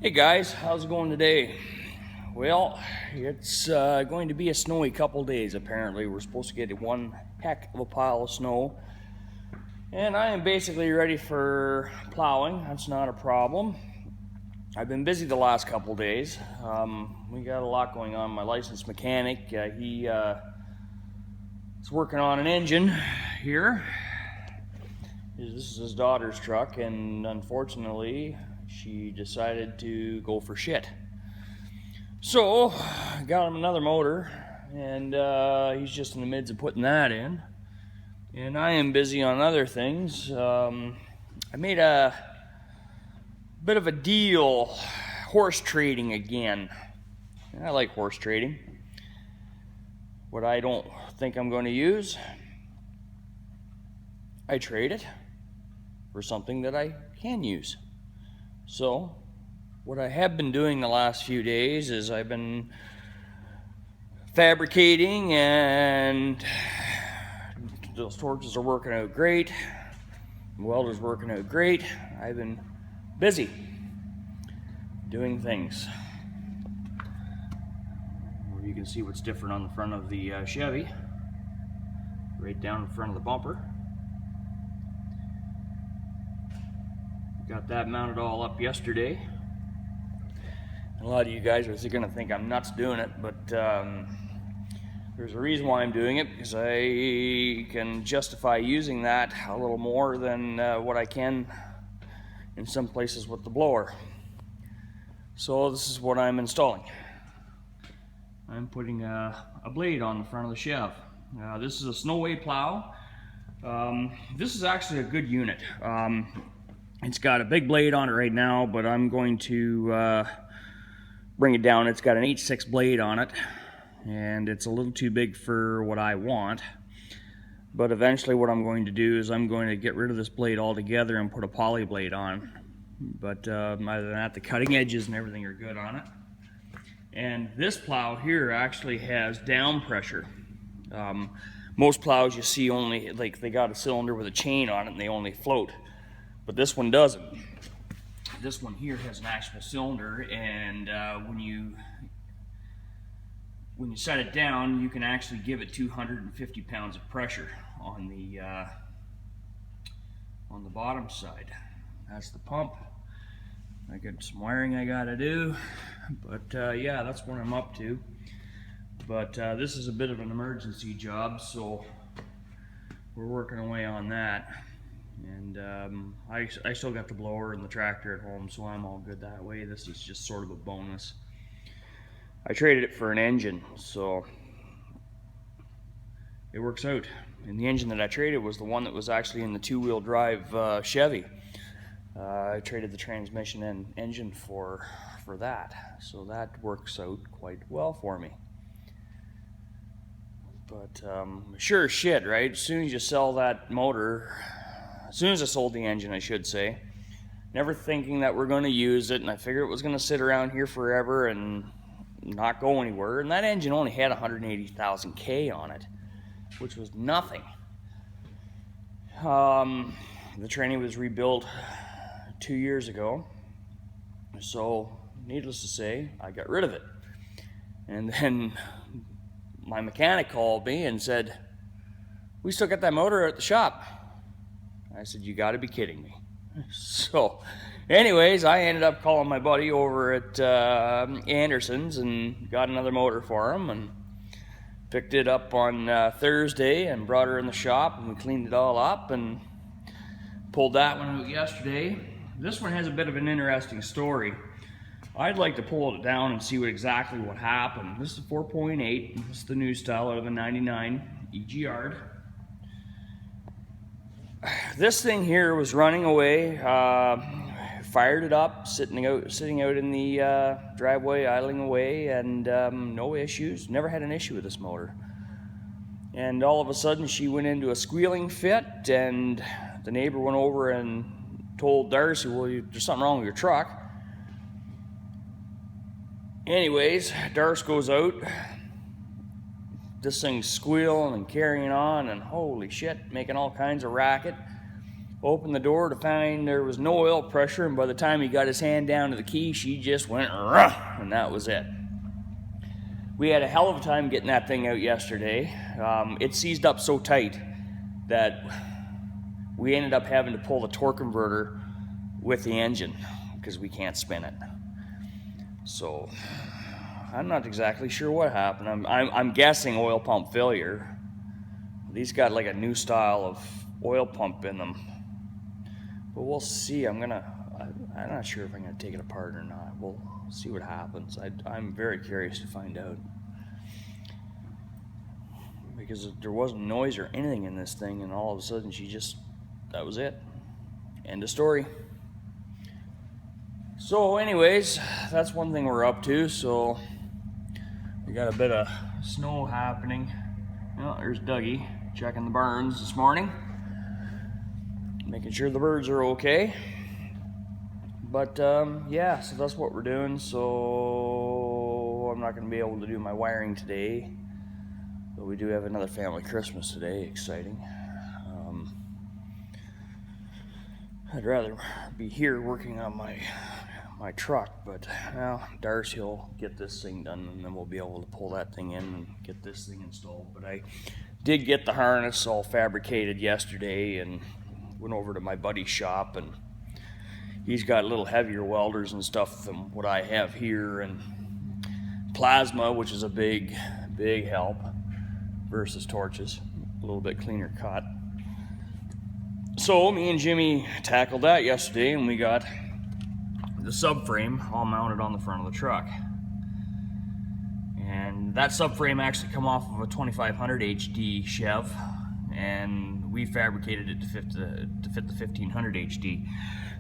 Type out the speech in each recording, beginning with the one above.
Hey guys, how's it going today? Well, it's going to be a snowy couple days apparently. We're supposed to get one heck of a pile of snow. And I am basically ready for plowing. That's not a problem. I've been busy the last couple days. We got a lot going on. My licensed mechanic, he is working on an engine here. This is his daughter's truck, and unfortunately, she decided to go for shit. So, got him another motor, and he's just in the midst of putting that in. And I am busy on other things. I made a bit of a deal, horse trading again. I like horse trading. What I don't think I'm going to use, I trade it for something that I can use. So, what I have been doing the last few days is I've been fabricating, and those torches are working out great. The welder's working out great. I've been busy doing things. You can see what's different on the front of the Chevy, right down in front of the bumper. Got that mounted all up yesterday. A lot of you guys are going to think I'm nuts doing it, but there's a reason why I'm doing it, because I can justify using that a little more than what I can in some places with the blower. So this is what I'm installing. I'm putting a blade on the front of the Chev. This is a Snowway plow. This is actually a good unit. It's got a big blade on it right now, but I'm going to bring it down. It's got an H6 blade on it, and it's a little too big for what I want. But eventually what I'm going to do is I'm going to get rid of this blade altogether and put a poly blade on. But other than that, the cutting edges and everything are good on it. And this plow here actually has down pressure. Most plows you see only, like, they got a cylinder with a chain on it and they only float. But this one doesn't. This one here has an actual cylinder, and when you set it down, you can actually give it 250 pounds of pressure on the bottom side. That's the pump. I got some wiring I gotta do, but yeah, that's what I'm up to. But this is a bit of an emergency job, so we're working away on that. And I still got the blower and the tractor at home, so I'm all good that way. This is just sort of a bonus. I traded it for an engine, so it works out. And the engine that I traded was the one that was actually in the two-wheel drive Chevy. I traded the transmission and engine for that, so that works out quite well for me. But sure as shit, right? As soon as you sell that motor, as soon as I sold the engine, I should say, never thinking that we're going to use it, and I figured it was going to sit around here forever and not go anywhere. And that engine only had 180,000 K on it, which was nothing. The tranny was rebuilt 2 years ago, so needless to say, I got rid of it. And then my mechanic called me and said, "We still got that motor at the shop." I said, "You got to be kidding me." So anyways, I ended up calling my buddy over at Anderson's and got another motor for him, and picked it up on Thursday and brought her in the shop, and we cleaned it all up and pulled that one out yesterday. This one has a bit of an interesting story. I'd like to pull it down and see exactly what happened. This is a 4.8. This is the new style out of a 99 EG-Yard. This thing here was running away. Fired it up, sitting out in the driveway, idling away, and no issues. Never had an issue with this motor. And all of a sudden, she went into a squealing fit, and the neighbor went over and told Darcy, "Well, there's something wrong with your truck." Anyways, Darcy goes out. This thing's squealing and carrying on, and holy shit, making all kinds of racket. Opened the door to find there was no oil pressure, and by the time he got his hand down to the key, she just went "Ruh," and that was it. We had a hell of a time getting that thing out yesterday. It seized up so tight that we ended up having to pull the torque converter with the engine because we can't spin it. So I'm not exactly sure what happened. I'm guessing oil pump failure. These got like a new style of oil pump in them, but we'll see. I'm not sure if I'm gonna take it apart or not. We'll see what happens. I'm very curious to find out, because there wasn't noise or anything in this thing, and all of a sudden that was it. End of story. So anyways, that's one thing we're up to. So we got a bit of snow happening. Well, there's Dougie checking the barns this morning, making sure the birds are okay. But yeah, so that's what we're doing. So I'm not going to be able to do my wiring today, but we do have another family Christmas today. Exciting. I'd rather be here working on my truck, but well, Darcy will get this thing done, and then we'll be able to pull that thing in and get this thing installed. But I did get the harness all fabricated yesterday and went over to my buddy's shop, and he's got a little heavier welders and stuff than what I have here, and plasma, which is a big help versus torches, a little bit cleaner cut. So me and Jimmy tackled that yesterday, and we got the subframe all mounted on the front of the truck. And that subframe actually come off of a 2500 HD Chev, and we fabricated it to fit the 1500 HD.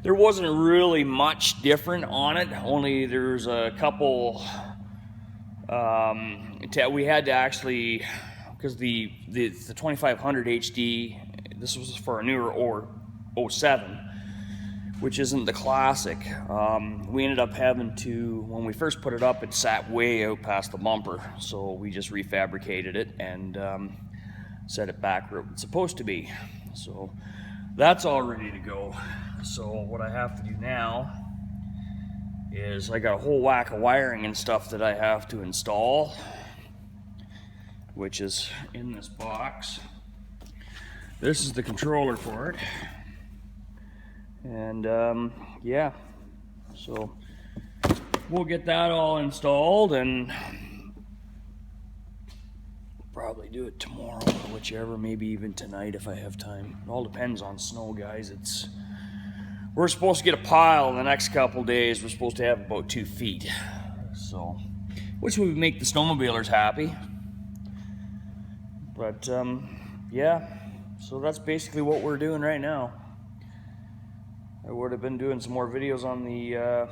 There wasn't really much different on it, only there's a couple, we had to actually, because the 2500 HD, this was for a newer 07, which isn't the classic. We ended up having to, when we first put it up, it sat way out past the bumper, so we just refabricated it and set it back where it's supposed to be. So that's all ready to go. So what I have to do now is I got a whole whack of wiring and stuff that I have to install, which is in this box. This is the controller for it. And yeah, so we'll get that all installed, and probably do it tomorrow or whichever, maybe even tonight if I have time. It all depends on snow, guys. We're supposed to get a pile in the next couple days. We're supposed to have about 2 feet, so which would make the snowmobilers happy. But yeah, so that's basically what we're doing right now. I would have been doing some more videos on the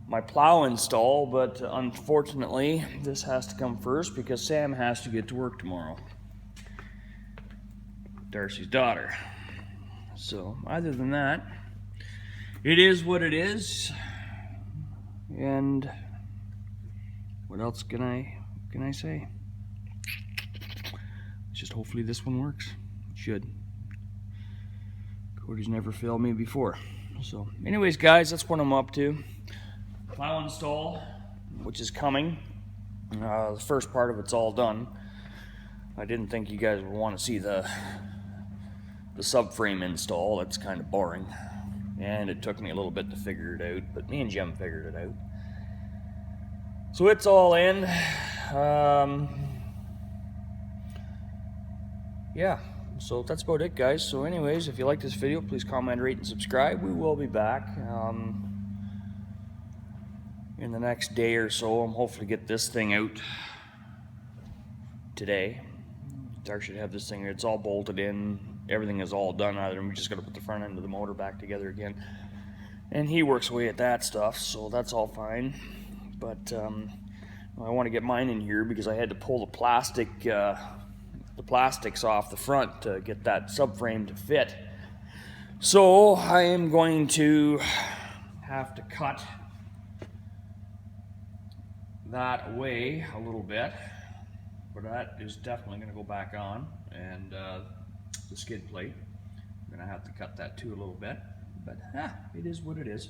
my plow install, but unfortunately this has to come first because Sam has to get to work tomorrow, Darcy's daughter. So other than that, it is what it is, and what else can I say? Just hopefully this one works. It should. Cody's never failed me before. So anyways, guys, that's what I'm up to. Plow install, which is coming. The first part of it's all done. I didn't think you guys would want to see the subframe install. That's kind of boring, and it took me a little bit to figure it out, but me and Jim figured it out. So it's all in. Yeah, so that's about it, guys. So anyways, if you like this video, please comment, rate, and subscribe. We will be back in the next day or so. I'm hopefully get this thing out today. Darcy should have this thing. It's all bolted in. Everything is all done. Other than we just got to put the front end of the motor back together again. And he works away at that stuff, so that's all fine. But I want to get mine in here because I had to pull the plastics off the front to get that subframe to fit. So I am going to have to cut that away a little bit, but that is definitely going to go back on, and the skid plate. gonna have to cut that too a little bit, but it is what it is.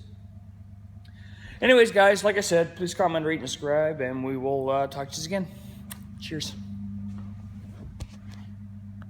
Anyways, guys, like I said, please comment, rate, and subscribe, and we will talk to you again. Cheers.